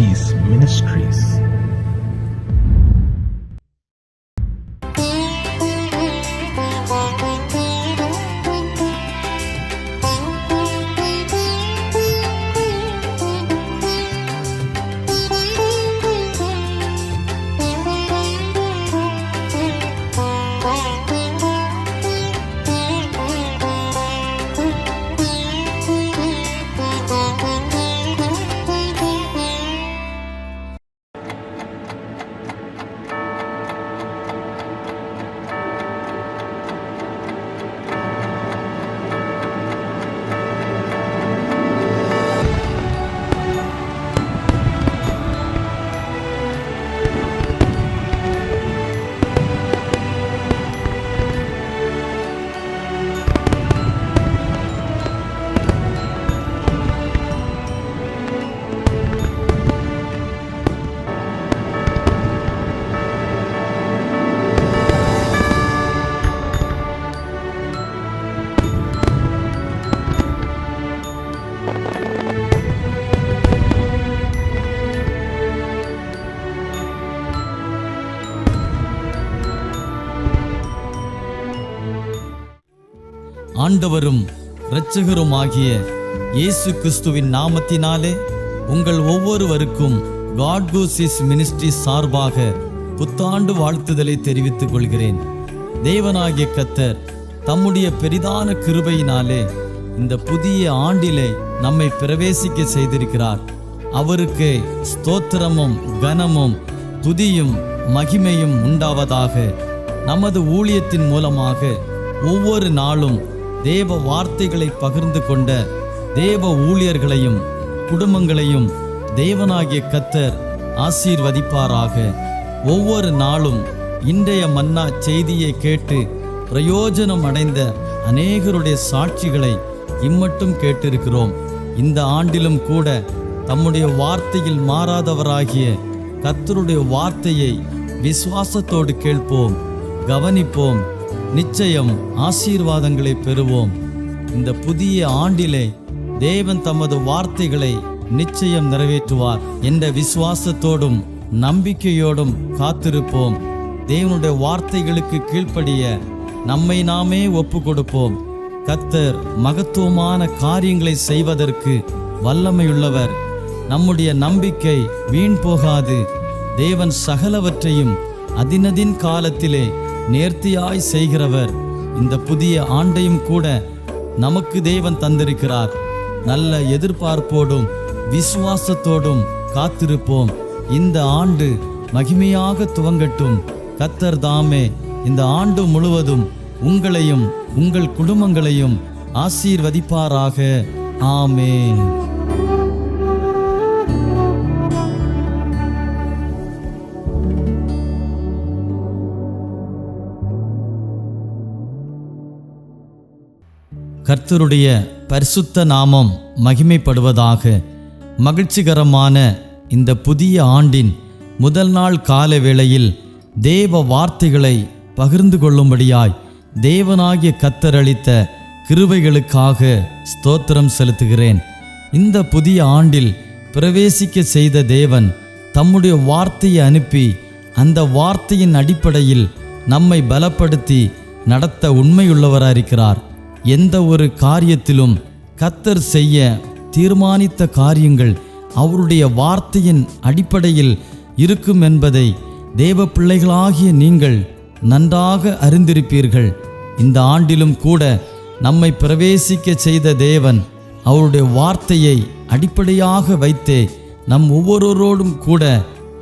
Peace Ministries. ஆண்டவரும் இரட்சகருமாகிய இயேசு கிறிஸ்துவின் நாமத்தினாலே உங்கள் ஒவ்வொருவருக்கும் காட் கோஸ் மினிஸ்ட்ரி சார்பாக புத்தாண்டு வாழ்த்துதலை தெரிவித்துக் கொள்கிறேன். தேவனாகிய கர்த்தர் தம்முடைய பெரிதான கிருபையினாலே இந்த புதிய ஆண்டிலே நம்மை பிரவேசிக்க செய்திருக்கிறார். அவருக்கு ஸ்தோத்திரமும் கனமும் துதியும் மகிமையும் உண்டாவதாக. நமது ஊழியத்தின் மூலமாக ஒவ்வொரு நாளும் தேவ வார்த்தைகளை பகிர்ந்து கொண்ட தேவ ஊழியர்களையும் குடும்பங்களையும் தேவனாகிய கர்த்தர் ஆசீர்வதிப்பாராக. ஒவ்வொரு நாளும் இன்றைய மன்னா செய்தியை கேட்டு பிரயோஜனம் அடைந்த அநேகருடைய சாட்சிகளை இம்மட்டும் கேட்டிருக்கிறோம். இந்த ஆண்டிலும் கூட தம்முடைய வார்த்தையில் மாறாதவராகிய கர்த்தருடைய வார்த்தையை விசுவாசத்தோடு கேட்போம், கவனிப்போம், நிச்சயம் ஆசீர்வாதங்களை பெறுவோம். இந்த புதிய ஆண்டிலே தேவன் தமது வார்த்தைகளை நிச்சயம் நிறைவேற்றுவார் என்ற விசுவாசத்தோடும் நம்பிக்கையோடும் காத்திருப்போம். தேவனுடைய வார்த்தைகளுக்கு கீழ்ப்படிய நம்மை நாமே ஒப்பு கொடுப்போம். கர்த்தர் மகத்துவமான காரியங்களை செய்வதற்கு வல்லமையுள்ளவர். நம்முடைய நம்பிக்கை வீண் போகாது. தேவன் சகலவற்றையும் அதினதின் காலத்திலே நேர்த்தியாய் செய்கிறவர். இந்த புதிய ஆண்டையும் கூட நமக்கு தேவன் தந்திருக்கிறார். நல்ல எதிர்பார்ப்போடும் விசுவாசத்தோடும் காத்திருப்போம். இந்த ஆண்டு மகிமையாக துவங்கட்டும். கர்த்தர் தாமே இந்த ஆண்டு முழுவதும் உங்களையும் உங்கள் குடும்பங்களையும் ஆசீர்வதிப்பாராக. ஆமென். கர்த்தருடைய பரிசுத்த நாமம் மகிமைப்படுவதாக. மகிழ்ச்சிகரமான இந்த புதிய ஆண்டின் முதல் நாள் கால வேளையில் தேவ வார்த்தைகளை பகிர்ந்து கொள்ளும்படியாய் தேவனாகிய கர்த்தர் அளித்த கிருபைகளுக்காக ஸ்தோத்திரம் செலுத்துகிறேன். இந்த புதிய ஆண்டில் பிரவேசிக்க செய்த தேவன் தம்முடைய வார்த்தையை அனுப்பி அந்த வார்த்தையின் அடிப்படையில் நம்மை பலப்படுத்தி நடத்த உண்மையுள்ளவராயிருக்கிறார். எந்த ஒரு காரியத்திலும் கர்த்தர் செய்ய தீர்மானித்த காரியங்கள் அவருடைய வார்த்தையின் அடிப்படையில் இருக்கும் என்பதை தேவ பிள்ளைகளாகிய நீங்கள் நன்றாக அறிந்திருப்பீர்கள். இந்த ஆண்டிலும் கூட நம்மை பிரவேசிக்க செய்த தேவன் அவருடைய வார்த்தையை அடிப்படையாக வைத்தே நம் ஒவ்வொருவரோடும் கூட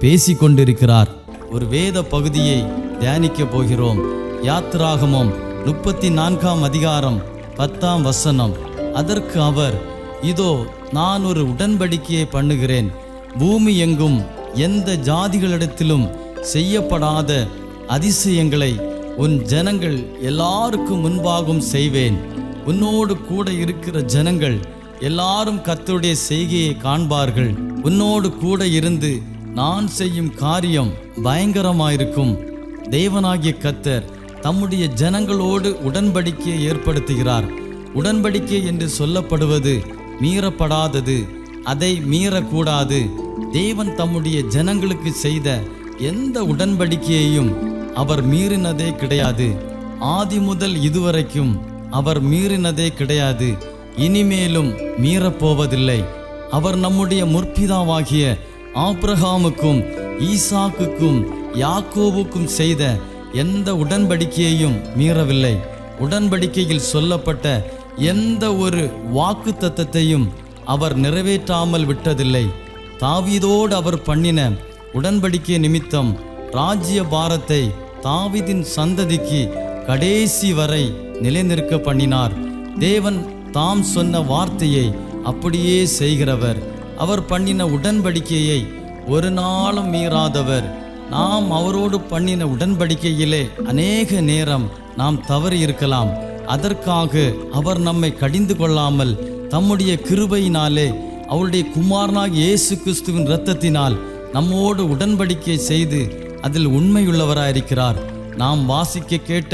பேசிக்கொண்டிருக்கிறார். ஒரு வேத பகுதியை தியானிக்க போகிறோம். யாத்திராகமம் 34ஆம் அதிகாரம் 10ஆம் வசனம். அதற்கு அவர், இதோ நான் ஒரு உடன்படிக்கையை பண்ணுகிறேன். பூமி எங்கும் எந்த ஜாதிகளிடத்திலும் செய்யப்படாத அதிசயங்களை உன் ஜனங்கள் எல்லாருக்கும் முன்பாகவும் செய்வேன். உன்னோடு கூட இருக்கிற ஜனங்கள் எல்லாரும் கர்த்தருடைய செய்கையை காண்பார்கள். உன்னோடு கூட இருந்து நான் செய்யும் காரியம் பயங்கரமாயிருக்கும். தேவனாகிய கர்த்தர் தம்முடைய ஜனங்களோடு உடன்படிக்கையை ஏற்படுத்துகிறார். உடன்படிக்கை என்று சொல்லப்படுவது மீறப்படாதது, அதை மீறக்கூடாது. தேவன் தம்முடைய ஜனங்களுக்கு செய்த எந்த உடன்படிக்கையையும் அவர் மீறினதே கிடையாது. ஆதி முதல் இதுவரைக்கும் அவர் மீறினதே கிடையாது. இனிமேலும் மீறப்போவதில்லை. அவர் நம்முடைய முற்பிதாவாகிய ஆபிரகாமுக்கும் ஈசாக்குக்கும் யாக்கோபுக்கும் செய்த எந்த உடன்படிக்கையையும் மீறவில்லை. உடன்படிக்கையில் சொல்லப்பட்ட எந்த ஒரு வாக்கு தத்தத்தையும் அவர் நிறைவேற்றாமல் விட்டதில்லை. தாவீதோடு அவர் பண்ணின உடன்படிக்கை நிமித்தம் ராஜ்ய பாரத்தை தாவீதின் சந்ததிக்கு கடைசி வரை நிலைநிற்க பண்ணினார். தேவன் தாம் சொன்ன வார்த்தையை அப்படியே செய்கிறவர். அவர் பண்ணின உடன்படிக்கையை ஒரு நாளும் மீறாதவர். நாம் அவரோடு பண்ணின உடன்படிக்கையிலே அநேக நேரம் நாம் தவறி இருக்கலாம். அதற்காக அவர் நம்மை கடிந்து கொள்ளாமல் தம்முடைய கிருபையினாலே அவருடைய குமாரனாகிய இயேசு கிறிஸ்துவின் இரத்தத்தினால் நம்மோடு உடன்படிக்கை செய்து அதில் உண்மையுள்ளவராயிருக்கிறார். நாம் வாசிக்க கேட்ட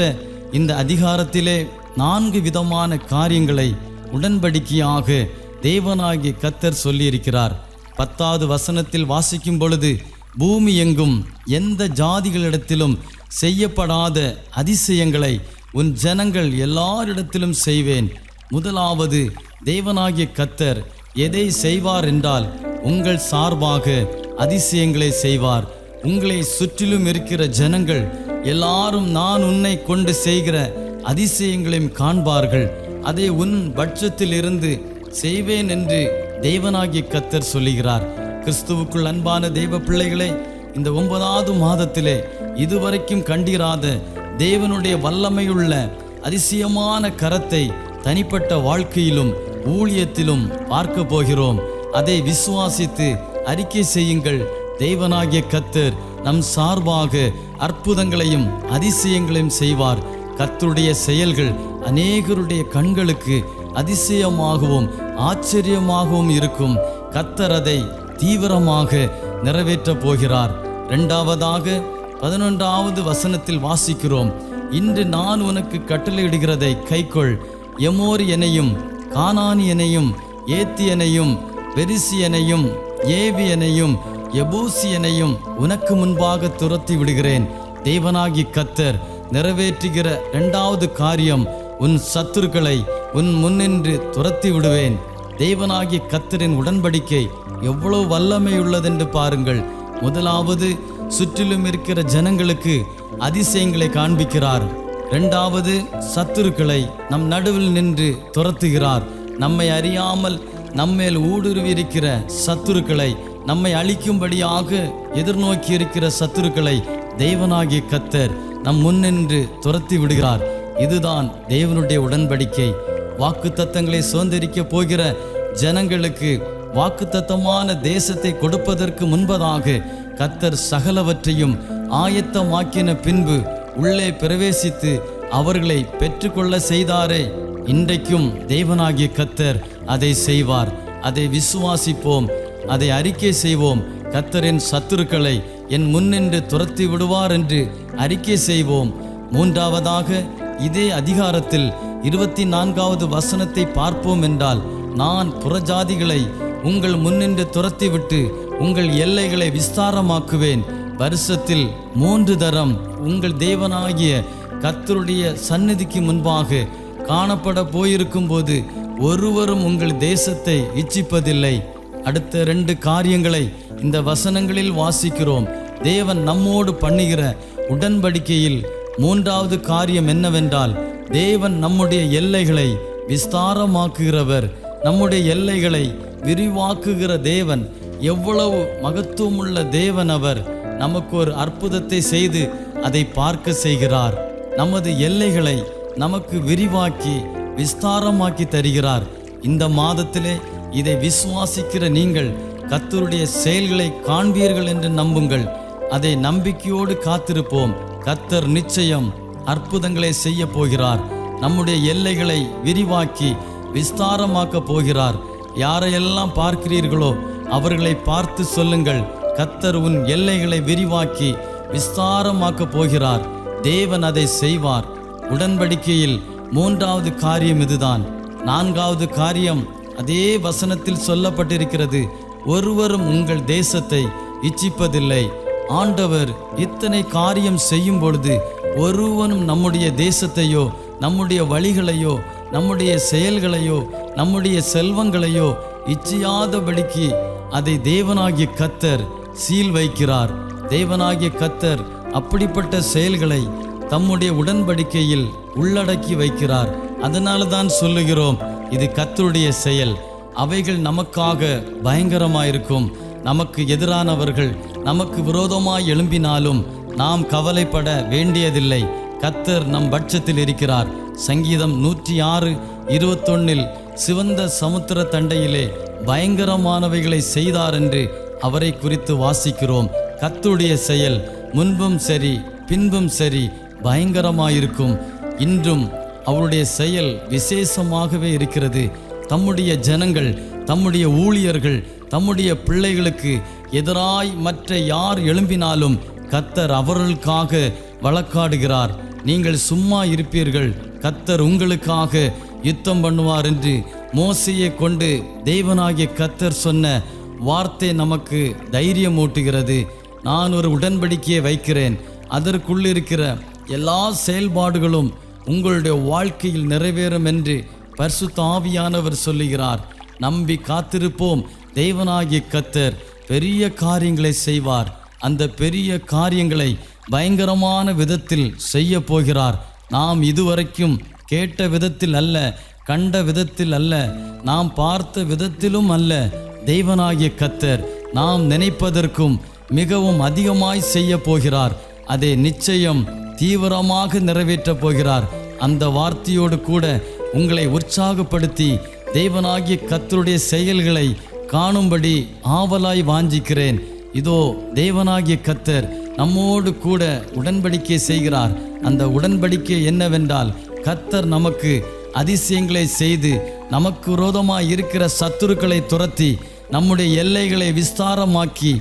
இந்த அதிகாரத்திலே 4 விதமான காரியங்களை உடன்படிக்கையாக தேவனாகிய கர்த்தர் சொல்லியிருக்கிறார். 10வது வசனத்தில் வாசிக்கும் பொழுது, பூமி எங்கும் எந்த ஜாதிகளிடத்திலும் செய்யப்படாத அதிசயங்களை உன் ஜனங்கள் எல்லாரிடத்திலும் செய்வேன். முதலாவது, தேவனாகிய கர்த்தர் எதை செய்வார் என்றால் உங்கள் சார்பாக அதிசயங்களை செய்வார். உங்களை சுற்றிலும் இருக்கிற ஜனங்கள் எல்லாரும் நான் உன்னை கொண்டு செய்கிற அதிசயங்களையும் காண்பார்கள். அதை உன் பட்சத்தில் இருந்து செய்வேன் என்று தேவனாகிய கர்த்தர் சொல்லுகிறார். கிறிஸ்துவுக்குள் அன்பான தேவ பிள்ளைகளே, இந்த 9வது மாதத்திலே இதுவரைக்கும் கண்டிராத தேவனுடைய வல்லமையுள்ள அதிசயமான கரத்தை தனிப்பட்ட வாழ்க்கையிலும் ஊழியத்திலும் பார்க்க போகிறோம். அதை விசுவாசித்து அறிக்கை செய்யுங்கள். தேவனாகிய கர்த்தர் நம் சார்பாக அற்புதங்களையும் அதிசயங்களையும் செய்வார். கர்த்தருடைய செயல்கள் அநேகருடைய கண்களுக்கு அதிசயமாகவும் ஆச்சரியமாகவும் இருக்கும். கர்த்தர் அதை தீவிரமாக நிறைவேற்றப் போகிறார். 2வதாக 11வது வசனத்தில் வாசிக்கிறோம், இன்று நான் உனக்கு கட்டளையிடுகிறதை கைக்கொள். எமோரியனையும் கானானியனையும் ஏத்தியனையும் பெரிசியனையும் ஏவியனையும் எபூசியனையும் உனக்கு முன்பாக துரத்தி விடுகிறேன். தேவனாகிய கர்த்தர் நிறைவேற்றுகிற 2வது காரியம், உன் சத்துருக்களை உன் முன்னின்று துரத்தி விடுவேன். தேவனாகிய கர்த்தரின் உடன்படிக்கை எவ்வளவு வல்லமையுள்ளதென்று பாருங்கள். முதலாவது, சுற்றிலும் இருக்கிற ஜனங்களுக்கு அதிசயங்களை காண்பிக்கிறார். 2வது, சத்துருக்களை நம் நடுவில் நின்று துரத்துகிறார். நம்மை அறியாமல் நம்மேல் ஊடுருவி இருக்கிற சத்துருக்களை, நம்மை அழிக்கும்படியாக எதிர்நோக்கி இருக்கிற சத்துருக்களை தேவனாகிய கர்த்தர் நம் முன்னின்று துரத்தி விடுகிறார். இதுதான் தேவனுடைய உடன்படிக்கை. வாக்குத்தத்தங்களை சுதந்திரிக்க போகிற ஜனங்களுக்கு வாக்குத்தத்தமான தேசத்தை கொடுப்பதற்கு முன்பதாக கர்த்தர் சகலவற்றையும் ஆயத்தமாக்கின பின்பு உள்ளே பிரவேசித்து அவர்களை பெற்றுக்கொள்ள செய்தாரே, இன்றைக்கும் தேவனாகிய கர்த்தர் அதை செய்வார். அதை விசுவாசிப்போம், அதை அறிக்கை செய்வோம். கர்த்தரின் சத்துருக்களை என் முன்னின்று துரத்தி விடுவார் என்று அறிக்கை செய்வோம். 3வதாக, இதே அதிகாரத்தில் 24வது வசனத்தை பார்ப்போம் என்றால், நான் புறஜாதிகளை உங்கள் முன்னின்று துரத்திவிட்டு உங்கள் எல்லைகளை விஸ்தாரமாக்குவேன். வருஷத்தில் 3 தரம் உங்கள் தேவனாகிய கர்த்தருடைய சந்நிதிக்கு முன்பாக காணப்பட போயிருக்கும் போது ஒருவரும் உங்கள் தேசத்தை இச்சிப்பதில்லை. அடுத்த 2 காரியங்களை இந்த வசனங்களில் வாசிக்கிறோம். தேவன் நம்மோடு பண்ணுகிற உடன்படிக்கையில் 3வது காரியம் என்னவென்றால், தேவன் நம்முடைய எல்லைகளை விஸ்தாரமாக்குகிறவர். நம்முடைய எல்லைகளை விரிவாக்குகிற தேவன். எவ்வளவு மகத்துவமுள்ள தேவன் அவர்! நமக்கு ஒரு அற்புதத்தை செய்து அதை பார்க்க செய்கிறார். நமது எல்லைகளை நமக்கு விரிவாக்கி விஸ்தாரமாக்கி தருகிறார். இந்த மாதத்திலே இதை விசுவாசிக்கிற நீங்கள் கர்த்தருடைய செயல்களை காண்பீர்கள் என்று நம்புங்கள். அதை நம்பிக்கையோடு காத்திருப்போம். கர்த்தர் நிச்சயம் அற்புதங்களை செய்ய போகிறார். நம்முடைய எல்லைகளை விரிவாக்கி விஸ்தாரமாக்க போகிறார். யாரையெல்லாம் பார்க்கிறீர்களோ அவர்களை பார்த்து சொல்லுங்கள், கர்த்தர் உன் எல்லைகளை விரிவாக்கி விஸ்தாரமாக்க போகிறார். தேவன் அதை செய்வார். உடன்படிக்கையில் 3வது காரியம் இதுதான். 4வது காரியம், அதே வசனத்தில் சொல்லப்பட்டிருக்கிறது, ஒருவரும் உங்கள் தேசத்தை இச்சிப்பதில்லை. ஆண்டவர் இத்தனை காரியம் செய்யும் பொழுது ஒருவனும் நம்முடைய தேசத்தையோ நம்முடைய வழிகளையோ நம்முடைய செயல்களையோ நம்முடைய செல்வங்களையோ இச்சியாதபடிக்கு அதை தேவனாகிய கர்த்தர் சீல் வைக்கிறார். தேவனாகிய கர்த்தர் அப்படிப்பட்ட செயல்களை தம்முடைய உடன்படிக்கையில் உள்ளடக்கி வைக்கிறார். அதனால தான் சொல்லுகிறோம், இது கர்த்தருடைய செயல். அவைகள் நமக்காக பயங்கரமாயிருக்கும். நமக்கு எதிரானவர்கள் நமக்கு விரோதமாய் எழும்பினாலும் நாம் கவலைப்பட வேண்டியதில்லை. கர்த்தர் நம் பட்சத்தில் இருக்கிறார். சங்கீதம் 106:21 சிவந்த சமுத்திர தண்டையிலே பயங்கரமானவைகளை செய்தார் என்று அவரை குறித்து வாசிக்கிறோம். கர்த்தருடைய செயல் முன்பும் சரி பின்பும் சரி பயங்கரமாயிருக்கும். இன்றும் அவருடைய செயல் விசேஷமாகவே இருக்கிறது. தம்முடைய ஜனங்கள், தம்முடைய ஊழியர்கள், தம்முடைய பிள்ளைகளுக்கு எதிராய் மற்ற யார் எழும்பினாலும் கர்த்தர் அவர்களுக்காக வழக்காடுகிறார். நீங்கள் சும்மா இருப்பீர்கள், கர்த்தர் உங்களுக்காக யுத்தம் பண்ணுவார் என்று மோசையை கொண்டு தேவனாகிய கர்த்தர் சொன்ன வார்த்தை நமக்கு தைரியம் ஊட்டுகிறது. நான் ஒரு உடன்படிக்கையை வைக்கிறேன், அதற்குள்ளிருக்கிற எல்லா செயல்பாடுகளும் உங்களுடைய வாழ்க்கையில் நிறைவேறும் என்று பரிசுத்த ஆவியானவர் சொல்லுகிறார். நம்பி காத்திருப்போம். தேவனாகிய கர்த்தர் பெரிய காரியங்களை செய்வார். அந்த பெரிய காரியங்களை பயங்கரமான விதத்தில் செய்ய போகிறார். நாம் இதுவரைக்கும் கேட்ட விதத்தில் அல்ல, கண்ட விதத்தில் அல்ல, நாம் பார்த்த விதத்திலும் அல்ல. தேவனாகிய கர்த்தர் நாம் நினைப்பதற்கும் மிகவும் அதிகமாய் செய்ய போகிறார். அதை நிச்சயம் தீவிரமாக நிறைவேற்றப் போகிறார். அந்த வார்த்தையோடு கூட உங்களை உற்சாகப்படுத்தி தேவனாகிய கர்த்தருடைய செயல்களை காணும்படி ஆவலாய் வாஞ்சிக்கிறேன். இதோ தேவனாகிய கர்த்தர் நம்மோடு கூட உடன்படிக்கை செய்கிறார். அந்த உடன்படிக்கை என்னவென்றால், கர்த்தர் நமக்கு அதிசயங்களை செய்து நமக்கு விரோதமாய் இருக்கிற சத்துருக்களை துரத்தி நம்முடைய எல்லைகளை விஸ்தாரமாக்கி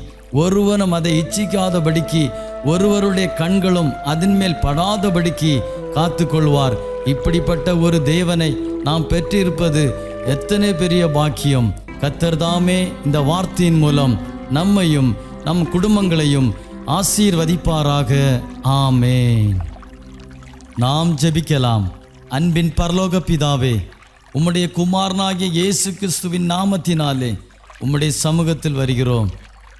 ஒருவனும் அதை இச்சிக்காதபடிக்கு ஒருவருடைய கண்களும் அதன் மேல் படாதபடிக்கு காத்து கொள்வார். இப்படிப்பட்ட ஒரு தேவனை நாம் பெற்றிருப்பது எத்தனை பெரிய பாக்கியம். கர்த்தர் தாமே இந்த வார்த்தையின் மூலம் நம்மையும் நம் குடும்பங்களையும் ஆசீர்வதிப்பாராக. ஆமேன். நாம் ஜெபிக்கலாம். அன்பின் பரலோக பிதாவே, உம்முடைய குமாரனாகிய இயேசு கிறிஸ்துவின் நாமத்தினாலே உம்முடைய சமூகத்தில் வருகிறோம்.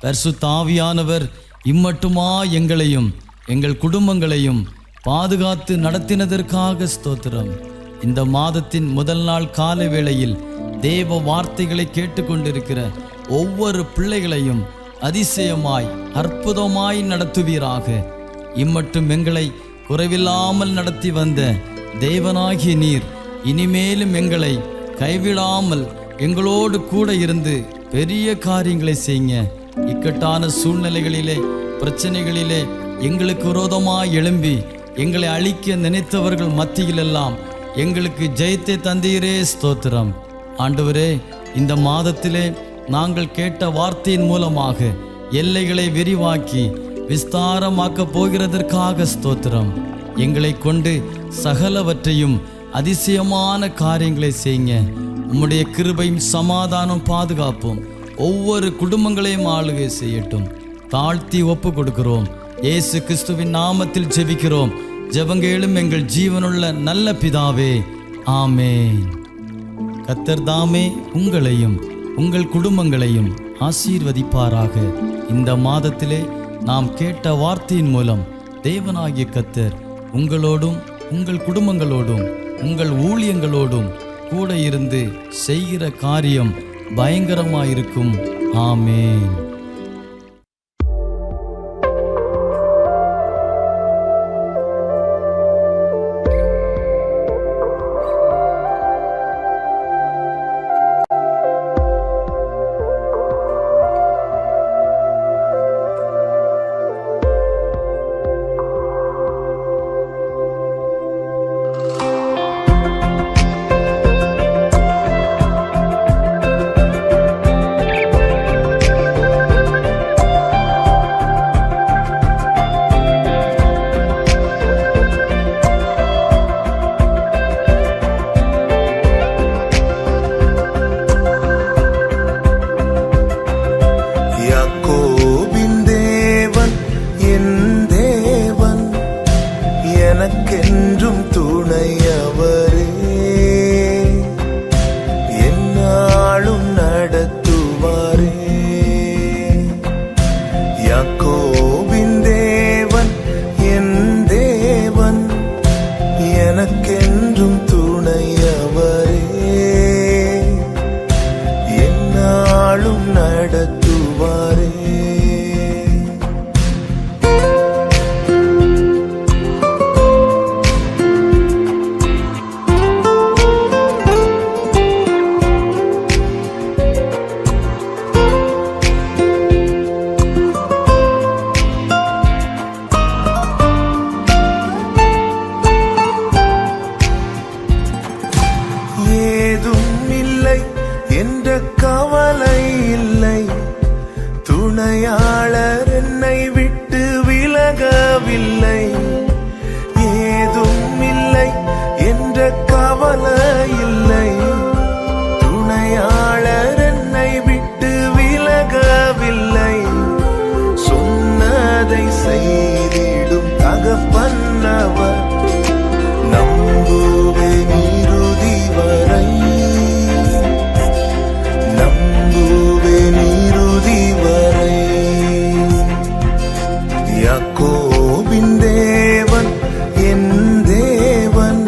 பரிசுத்த ஆவியானவர் இம்மட்டுமா எங்களையும் எங்கள் குடும்பங்களையும் பாதுகாத்து நடத்தினதற்காக ஸ்தோத்திரம். இந்த மாதத்தின் முதல் நாள் காலை வேளையில் தேவ வார்த்தைகளை கேட்டுக்கொண்டிருக்கிற ஒவ்வொரு பிள்ளைகளையும் அதிசயமாய் அற்புதமாய் நடத்துவீராக. இம்மட்டும் எங்களை குறைவில்லாமல் நடத்தி வந்த தேவனாகிய நீர் இனிமேலும் எங்களை கைவிடாமல் எங்களோடு கூட இருந்து பெரிய காரியங்களை செய்யுங்க. இக்கட்டான சூழ்நிலைகளிலே, பிரச்சனைகளிலே எங்களுக்கு விரோதமாய் எழும்பி எங்களை அழிக்க நினைத்தவர்கள் மத்தியிலெல்லாம் எங்களுக்கு ஜெயத்தை தந்தீரே, ஸ்தோத்திரம். ஆண்டவரே, இந்த மாதத்திலே நாங்கள் கேட்ட வார்த்தையின் மூலமாக எல்லைகளை விரிவாக்கி விஸ்தாரமாக்க போகிறதற்காக ஸ்தோத்திரம். எங்களை கொண்டு சகலவற்றையும் அதிசயமான காரியங்களை செய்யுங்க. உம்முடைய கிருபையும் சமாதானம் பாதுகாப்பும் ஒவ்வொரு குடும்பங்களையும் ஆளுகை செய்யட்டும். தாழ்த்தி ஒப்பு கொடுக்கிறோம். இயேசு கிறிஸ்துவின் நாமத்தில் ஜெபிக்கிறோம். ஜெபங்கேளும் எங்கள் ஜீவனுள்ள நல்ல பிதாவே, ஆமேன். கர்த்தர் தாமே உங்களையும் உங்கள் குடும்பங்களையும் ஆசீர்வதிப்பாராக. இந்த மாதத்திலே நாம் கேட்ட வார்த்தையின் மூலம் தேவனாகிய கர்த்தர் உங்களோடும் உங்கள் குடும்பங்களோடும் உங்கள் ஊழியங்களோடும் கூட இருந்து செய்கிற காரியம் பயங்கரமாயிருக்கும். ஆமேன். யாக்கோபின் தேவன் என் தேவன், எனக்கென்றும் துணையவரே, எந்நாளும் நடத்துவாரே. ஏதும் இல்லை என்ற கவலை இல்லை, துணையாளர் என்னை விட்டு விலகவில்லை. ஏதும் இல்லை என்ற கவலை இல்லை, துணையாளர் என்னை விட்டு விலகவில்லை. சொன்னதை செய்திடும் தகப்பன்னவர், நம்புவேன் இறுதி வரை, நம்புவேன் இறுதி வரை. யாக்கோபின் தேவன் என் தேவன்,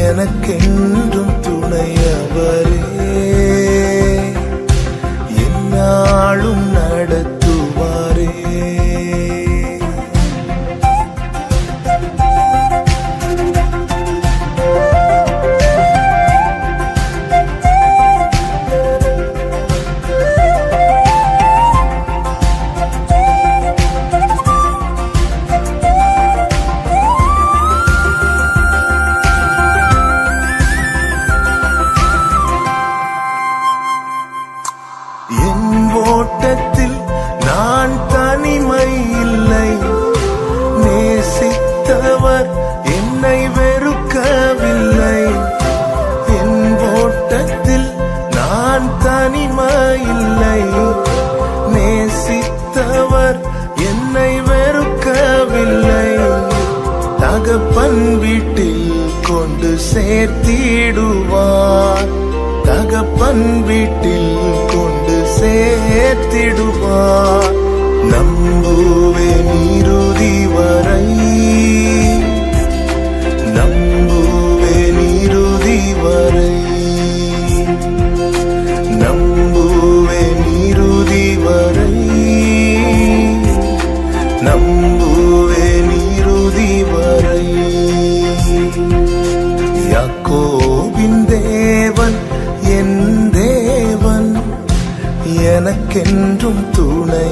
எனக்கென்றும் துணையவரே, எந்நாளும் நடத்துவாரே. என் ஓட்டத்தில் நான் தனிமை இல்லை, நேசித்தவர் என்னை வெறுக்கவில்லை. என் ஓட்டத்தில் நான் தனிமை இல்லை, நேசித்தவர் என்னை வெறுக்கவில்லை. தகப்பன் வீட்டில் கொண்டு சேர்த்திடுவார், தகப்பன் வீட்டில் கொண்டு சேர்த்திடுவார். நம்புவேன் இறுதி வரை, நம்புவேன் இறுதி வரை, நம்புவேன் இறுதி வரை, நம்புவேன் இறுதி வரை. யாக்கோபின் தேவன் என் தேவன், எனக்கென்றும் துணை